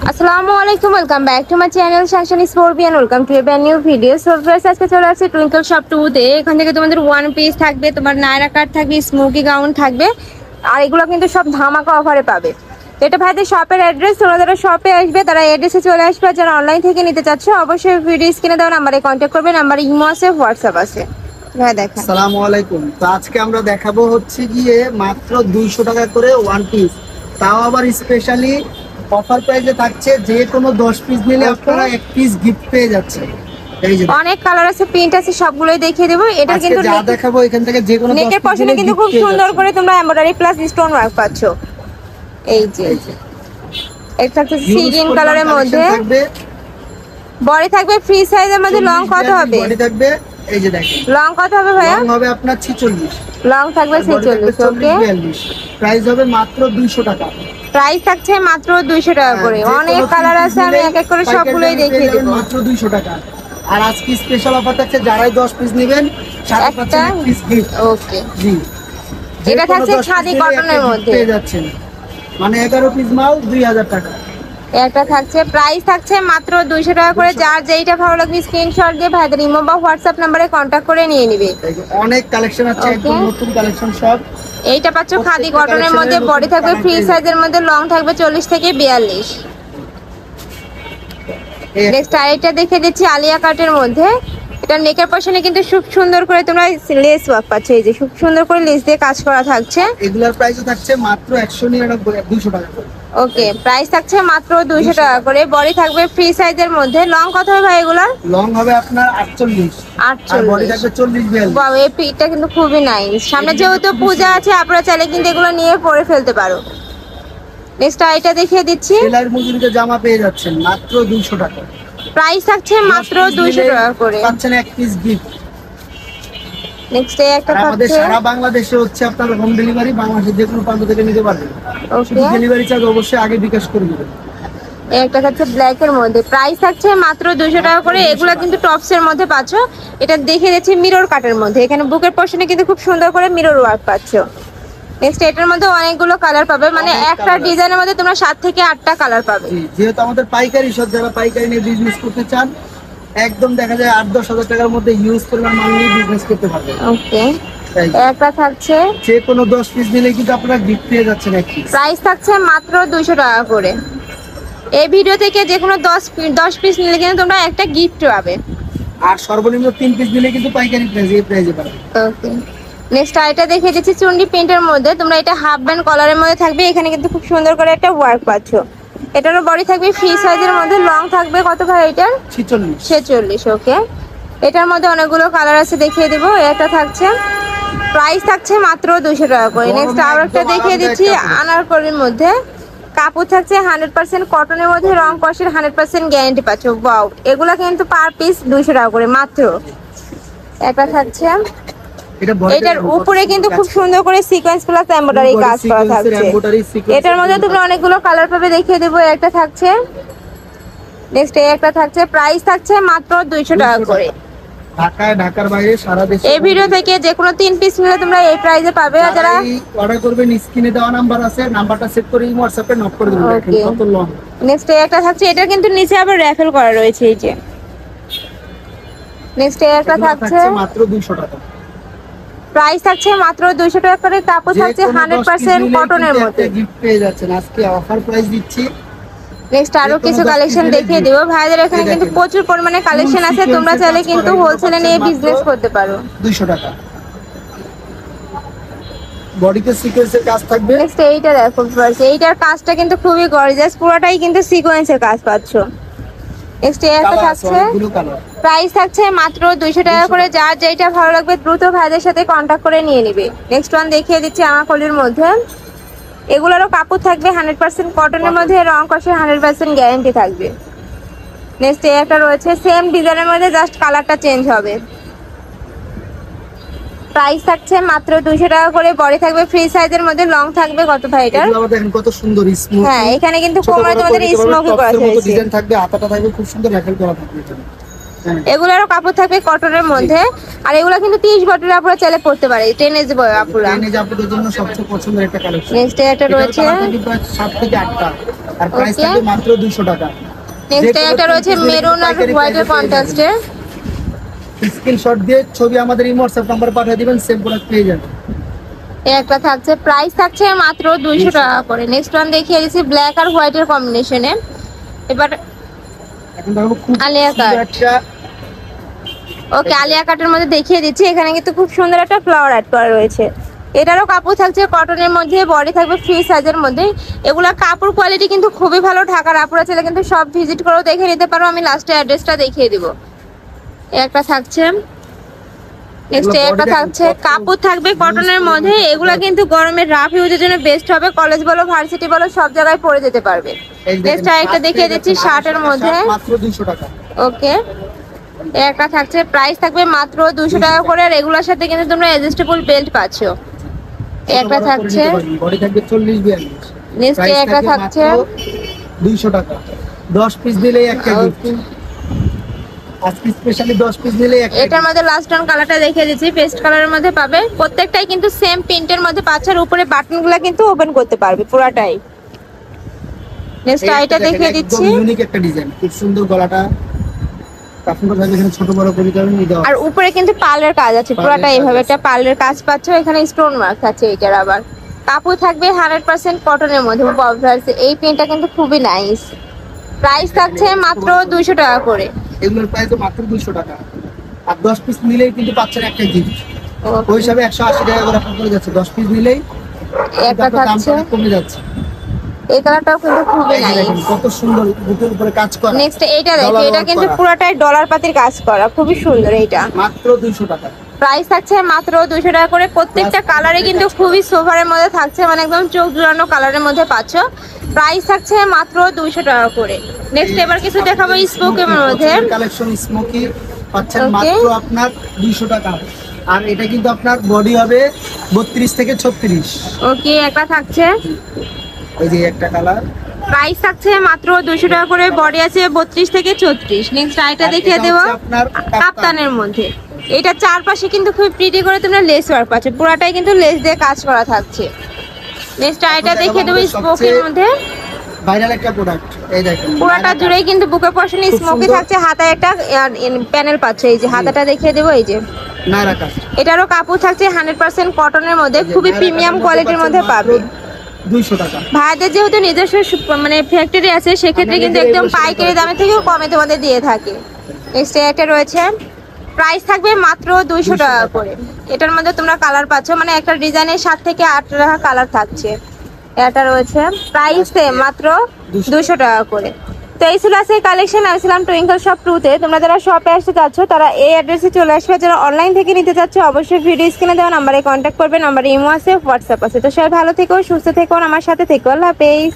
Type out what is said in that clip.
আসসালামু আলাইকুম, welcome back to my channel শাকশানি স্পোর্বিয়ান। Welcome to a brand new video. So friends, আজকে চলে আসছে টুইঙ্কল শপ 2 তে। এখান থেকে তোমাদের ওয়ান পিস থাকবে, তোমার নায়রা কাট থাকবে, স্মোকি গাউন থাকবে, আর এগুলো কিন্তু সব ধামাকা অফারে পাবে। এটা ভাইদের শপের অ্যাড্রেস, তোমরা যারা শপে আসবে তারা অ্যাড্রেসে চলে আসবে। যারা অনলাইন থেকে নিতে চাচ্ছ অবশ্যই ভিডিও স্ক্রিনে দেওয়া নাম্বারে কন্ট্যাক্ট করবে। নাম্বার ইমো আছে, হোয়াটসঅ্যাপ আছে। ভাই দেখেন, আসসালামু আলাইকুম। তো আজকে আমরা দেখাবো হচ্ছে গিয়ে মাত্র 200 টাকা করে ওয়ান পিস, তাও আবার স্পেশালি অফার প্রাইসে থাকছে। যে কোনো 10 পিস নিলে আপনারা এক পিস গিফট পেয়ে যাচ্ছে। এই যে অনেক কালার আছে, প্রিন্ট আছে, সবগুলোই দেখিয়ে দেবো। এটা কিন্তু যা দেখাবো এখান থেকে যে কোনো 10 নেকের পিস পশনে নিলে কিন্তু খুব সুন্দর করে তোমরা এমব্রয়ডারি প্লাস স্টোন ওয়ার্ক পাচ্ছ। এই যে এটা হচ্ছে সি গ্রিন কালারের মধ্যে, বডি থাকবে ফ্রি সাইজের মধ্যে। লং কত হবে? বডি থাকবে, এই যে দেখেন লং কত হবে ভাইয়া? লং হবে আপনার 46, লং থাকবে 46। ওকে, 42, প্রাইস হবে মাত্র 200 টাকা। প্রাইস থাকছে মাত্র 200 টাকা করে। অনেক কালার আছে, আমি এক এক করে সবগুলোই দেখিয়ে দেব। মাত্র 200 টাকা। আর আজকে স্পেশাল অফার থাকছে, যারাই 10 পিস নেবেন সাথে পাচ্ছেন এক পিস গিফট। ওকে, জি, এটা থাকছে খাদি কটনের মধ্যে, পেয়ে যাচ্ছেন মানে 11 পিস মাল 2000 টাকা। একটা থাকছে, প্রাইস থাকছে মাত্র 200 টাকা করে। যার যেইটা ভালো লাগবে স্ক্রিনশট দিয়ে ভাইদের ইমো বা হোয়াটসঅ্যাপ নম্বরে কন্ট্যাক্ট করে নিয়ে নিবে। অনেক কালেকশন আছে, একদম নতুন কালেকশন সব। এইটা পাচ্ছ খাদি কটনের মধ্যে, বডি থাকবে ফ্রি সাইজের মধ্যে, লং থাকবে 40 থেকে 42। নেক্সট আরেকটা দেখে দিচ্ছি আলিয়া কাটের মধ্যে। এটা নেকের পশনে কিন্তু খুব সুন্দর করে তোমরা লেস ওয়ার্ক পাচ্ছ। এই যে খুব সুন্দর করে লেস দিয়ে কাজ করা থাকছে। এগুলার প্রাইসও থাকছে মাত্র 199, 200 টাকা করে। ওকে, প্রাইস থাকছে মাত্র 200 টাকা করে। বডি থাকবে ফ্রি সাইজের মধ্যে। লং কত হবে ভাই এগুলার? লং হবে আপনার 48, আর বডি থাকবে 40, 42। বাহ, এই পিকটা কিন্তু খুবই নাইস। সামনে যেহেতু পূজা আছে, আপনারা চাইলে কিন্তু এগুলো নিয়ে পরে ফেলতে পারো। নেক্সট আইটা দেখিয়ে দিচ্ছি। সেলার মজুরিতে জামা পেয়ে যাচ্ছেন মাত্র 200 টাকা। প্রাইস থাকছে মাত্র 200 টাকা করে, পাচ্ছেন এক পিস গিফট। নেক্সট একটা আমাদের থাকছে, সারা বাংলাদেশে হচ্ছে আপনার হোম ডেলিভারি, বাংলাদেশের যে কোনো প্রান্ত থেকে নিতে পারবেন। শুধু ওকে, ডেলিভারি চার্জ অবশ্যই আগে বিকাশ করে দিবেন। একটা থাকছে ব্ল্যাক এর মধ্যে, প্রাইস থাকছে মাত্র 200 টাকা করে। এগুলো কিন্তু টপস এর মধ্যে পাচ্ছ। এটা দেখে দিচ্ছি মিরর কাটের মধ্যে। এখানে বুকের পশনে কিন্তু খুব সুন্দর করে মিরর ওয়ার্ক পাচ্ছ। নেক্সট এটার মধ্যে অনেকগুলো কালার পাবে, মানে একটা ডিজাইনের মধ্যে তোমরা 7 থেকে 8টা কালার পাবে। যেহেতু আমাদের পাইকারি সব, যারা পাইকারি নিয়ে বিজনেস করতে চান, একদম দেখা যায় 8-10 হাজার টাকার মধ্যে ইউজ পরিমাণ মাল নিয়ে বিজনেস করতে পারবেন। ওকে, একটা থাকছে, যে কোনো 10 পিস নিলে কিন্তু আপনারা গিফট পেয়ে যাচ্ছেন এক পিস। প্রাইস থাকছে মাত্র 200 টাকা করে। এই ভিডিও থেকে যে কোনো 10 পিস নিলে কিন্তু তোমরা একটা গিফট পাবে। আর সর্বনিম্ন 3 পিস নিলে কিন্তু পাইকারি প্রাইস, এই প্রাইসে পাবেন। ওকে, নেক্সট আইটা দেখিয়ে দিচ্ছি চুন্ডি প্রিন্টের মধ্যে। তোমরা এটা হাফ ব্যান্ড কলারের মধ্যে থাকবে। এখানে কিন্তু খুব সুন্দর করে একটা ওয়ার্ক পাচ্ছ। এটারও বডি থাকবে ফ্রি সাইজের মধ্যে। লং থাকবে কত ভাই এটার? 46। ওকে, এটার মধ্যে অনেকগুলো কালার আছে, দেখিয়ে দেবো। এটা থাকছে, প্রাইস থাকছে মাত্র 200 টাকা করে। নেক্সট আর একটা দেখিয়ে দিচ্ছি আনারকলির মধ্যে। কাপড় থাকছে 100% কটনের মধ্যে, রং কষের 100% গ্যারান্টি পাচ্ছ। ওয়াও, এগুলা কিন্তু পার পিস 200 টাকা করে মাত্র। একটা থাকছে, এটার উপরে কিন্তু খুব সুন্দর করে সিকোয়েন্স প্লাস এমব্রয়ডারি কাজ করা থাকছে। এটার মধ্যে তোমরা অনেকগুলো কালার পাবে, দেখিয়ে দেবো। একটা থাকছে, নেক্সট একটা থাকছে, প্রাইস থাকছে মাত্র 200 টাকা করে। ঢাকায়, ঢাকার বাইরে, সারা দেশে এই ভিডিও থেকে যে কোনো 3 পিস নিলে তোমরা এই প্রাইসে পাবে। আর যারা অর্ডার করবেন স্ক্রিনে দেওয়া নাম্বার আছে, নাম্বারটা সেভ করে হোয়াটসঅ্যাপে নক করে দিবেন। দেখেন কত লং। নেক্সট একটা থাকছে, এটা কিন্তু নিচে আবার র‍্যাফেল করা রয়েছে। এই যে নেক্সট একটা থাকছে মাত্র 200 টাকা। প্রাইস থাকছে মাত্র 200 টাকা করে। কাপড় থাকছে 100% কটনের মধ্যে। গিফট পেয়ে যাচ্ছেন। আজকে অফার প্রাইস দিচ্ছি। নেক্সট আরো কিছু কালেকশন দেখিয়ে দিব। ভাইদের এখানে কিন্তু প্রচুর পরিমাণে কালেকশন আছে, তোমরা চাইলে কিন্তু হোলসেলে নিয়ে বিজনেস করতে পারো। 200 টাকা। বডিতে সিকোয়েন্সের কাজ থাকবে। নেক্সট এইটা দেখো ফার্স্ট, এইটার কাজটা কিন্তু খুবই গর্জিয়াস, পুরোটাই কিন্তু সিকোয়েন্সের কাজ পাচ্ছ। নেক্সট একটা থাকছে, প্রাইস থাকছে মাত্র 200 টাকা করে। যার যেটা ভালো লাগবে দ্রুত ভাইদের সাথে কন্টাক্ট করে নিয়ে নিবে। নেক্সট ওয়ান দেখিয়ে দিচ্ছি আনারকলির মধ্যে। এগুলোরও কাপড় থাকবে 100% কটনের মধ্যে, রং কষের 100% গ্যারান্টি থাকবে। নেক্সট একটা রয়েছে সেম ডিজাইনের মধ্যে, জাস্ট কালারটা চেঞ্জ হবে। প্রাইস থাকছে মাত্র 200 টাকা করে। বডি থাকবে ফ্রি সাইজের মধ্যে, লং থাকবে কত ভাই এটার? এগুলো দেখেন কত সুন্দর স্মুথ। হ্যাঁ, এখানে কিন্তু কোমরে তোমাদের স্মোকি করা হয়েছে। ডিজাইন থাকবে, হাতাটা থাকবে খুব সুন্দর র্যাফেল করা থাকবে। এগুলোরও কাপড় থাকবে কটনের মধ্যে, আর এগুলো কিন্তু 30 বছরের আপুরা চাইলে পড়তে পারে, টেনেজ বয় আপুরা। টেনেজ আপুদের জন্য সবচেয়ে পছন্দের একটা কালেকশন। নেক্সট একটা রয়েছে 7 থেকে 8টা, আর প্রাইস থাকবে মাত্র 200 টাকা। নেক্সট একটা রয়েছে মেরুন আর হোয়াইটের কন্ট্রাস্টে। স্ক্রিনশট দিয়ে ছবি আমাদের এই WhatsApp নাম্বার পাঠিয়ে দিবেন, সেম প্রোডাক্ট পেয়ে যাবেন। একটা থাকছে, প্রাইস থাকছে মাত্র 200 টাকা করে। নেক্সট ওয়ান দেখিয়ে দিচ্ছি ব্ল্যাক আর হোয়াইটের কম্বিনেশনে। এবার এখন দেখো খুব আলিয়া কাট। একটা ওকে, আলিয়া কাটের মধ্যে দেখিয়ে দিচ্ছি। এখানে কিন্তু খুব সুন্দর একটা ফ্লাওয়ার অ্যাড করা রয়েছে। এটারও কাপড় থাকছে কটনের মধ্যে, বডি থাকবে ফ্রি সাইজের মধ্যে। এগুলা কাপড় কোয়ালিটি কিন্তু খুবই ভালো। ঢাকার আপুরা চাইলে কিন্তু সব ভিজিট করেও দেখে নিতে পারো। আমি লাস্টে অ্যাড্রেসটা দেখিয়ে দিব। একটা থাকছে, নেক্সট একটা থাকছে, কাপড় থাকবে কটনের মধ্যে। এগুলা কিন্তু গরমের রাফ ইউজের জন্য বেস্ট হবে। কলেজ বলো, ভার্সিটি বলো, সব জায়গায় পরে যেতে পারবে। নেক্সট একটা দেখিয়ে দিচ্ছি শার্টের মধ্যে। মাত্র 200 টাকা। ওকে, একটা থাকছে, প্রাইস থাকবে মাত্র 200 টাকা করে। আর এগুলোর সাথে কিন্তু তোমরা অ্যাডজাস্টেবল বেল্ট পাচ্ছ। একটা থাকছে, বডি থাকবে 40-42। নেক্সট একটা থাকছে 200 টাকা। 10 পিস দিলেই একটা গিফট। আজকে স্পেশালি 10 পিস দিলেই একটা। এটার মধ্যে লাস্ট অন কালারটা দেখিয়ে দিচ্ছি, পেস্ট কালারের মধ্যে পাবে। প্রত্যেকটাই কিন্তু সেম প্রিন্টের মধ্যে পাচ্ছে, আর উপরে বাটনগুলো কিন্তু ওপেন করতে পারবে পুরাটাই। নেক্সট আইটা দেখিয়ে দিচ্ছি, ইউনিক একটা ডিজাইন, খুব সুন্দর গলাটা। কাপড়টা থাকবে এখানে ছোট বড় করে দেওয়া। আর উপরে কিন্তু পার্লের কাজ আছে পুরাটা এইভাবে। একটা পার্লের কাজ পাচ্ছ, এখানে স্টোন মার্ক আছে এটার। আবার কাপড় থাকবে 100% কটনের মধ্যে। এই প্রিন্টটা কিন্তু খুবই নাইস। প্রাইস থাকছে মাত্র 200 টাকা করে। এগুলোর প্রাইস মাত্র 200 টাকা। আর 10 পিস নিলেই কিন্তু পাচ্ছেন একটা গিফট। ওই হিসাবে 180 টাকা করে আপনার পড়ে যাচ্ছে। 10 পিস নিলেই একটা থাকছে, কমে যাচ্ছে। এই কালারটাও কিন্তু খুবই নাইস। কত সুন্দর বুকের উপরে কাজ করা। নেক্সট এইটা দেখো, এটা কিন্তু পুরোটাই ডলার পাতির কাজ করা, খুবই সুন্দর। এইটা মাত্র 200 টাকা। প্রাইস থাকছে মাত্র 200 টাকা করে। প্রত্যেকটা কালারে কিন্তু খুবই সোভারের মধ্যে থাকছে, মানে একদম চোখ জুড়ানো কালারের মধ্যে পাচ্ছ। প্রাইস থাকছে মাত্র 200 টাকা করে। নেক্সট এবার কিছু দেখাবো স্মোকের মধ্যে। কালেকশন স্মোকি পাচ্ছেন মাত্র আপনার 200 টাকা। আর এটা কিন্তু আপনার বডি হবে 32 থেকে 36। ওকে, একটা থাকছে, এই যে একটা কালার। প্রাইস থাকছে মাত্র 200 টাকা করে। বডি আছে 32 থেকে 34। নেক্সট আইটা দেখিয়ে দেবো কাপ্তানের মধ্যে। এটা চারপাশে কিন্তু খুব প্রিটি করে তোমরা লেস ওয়ার্ক পাচ্ছ, পুরাটাই কিন্তু লেস দিয়ে কাজ করা থাকছে। নেক্সট আইটা দেখিয়ে দেবো স্মোকের মধ্যে। ভাইরাল একটা প্রোডাক্ট, এই দেখেন পুরাটা জুড়েই কিন্তু বুকের পশনে স্মোকি থাকছে। হাতায় একটা প্যানেল পাচ্ছ, এই যে হাতাটা দেখিয়ে দেবো। এই যে নায়রা কাজ। এটারও কাপড় থাকছে 100% কটনের মধ্যে, খুবই প্রিমিয়াম কোয়ালিটির মধ্যে পাবে। 200 টাকা। ভাইদের যেহেতু নিজস্ব মানে ফ্যাক্টরি আছে, সেক্ষেত্রে কিন্তু একদম পাইকারি দামে থেকেও কমে তোমাদের দিয়ে থাকে। নেক্সট একটা রয়েছে, প্রাইস থাকবে মাত্র 200 টাকা করে। এটার মধ্যে তোমরা কালার পাচ্ছ, মানে একটা ডিজাইনের 7 থেকে 8টা কালার থাকছে। এটা রয়েছে, প্রাইস মাত্র 200 টাকা করে। তো এই ছিল আজকে কালেকশন। আমি ছিলাম টুইঙ্কল শপ 2-তে। তোমরা যারা শপে আসতে চাচ্ছ তারা এই অ্যাড্রেসে চলে আসবে। যারা অনলাইন থেকে নিতে চাচ্ছ অবশ্যই ভিডিও স্ক্রিনে দেওয়া নাম্বারে কন্ট্যাক্ট করবে। নাম্বারে ইমো আছে, হোয়াটসঅ্যাপ আছে। তো সবাই ভালো থেকো, সুস্থ থেকো, আমার সাথে থেকো। আল্লাহ হাফেজ।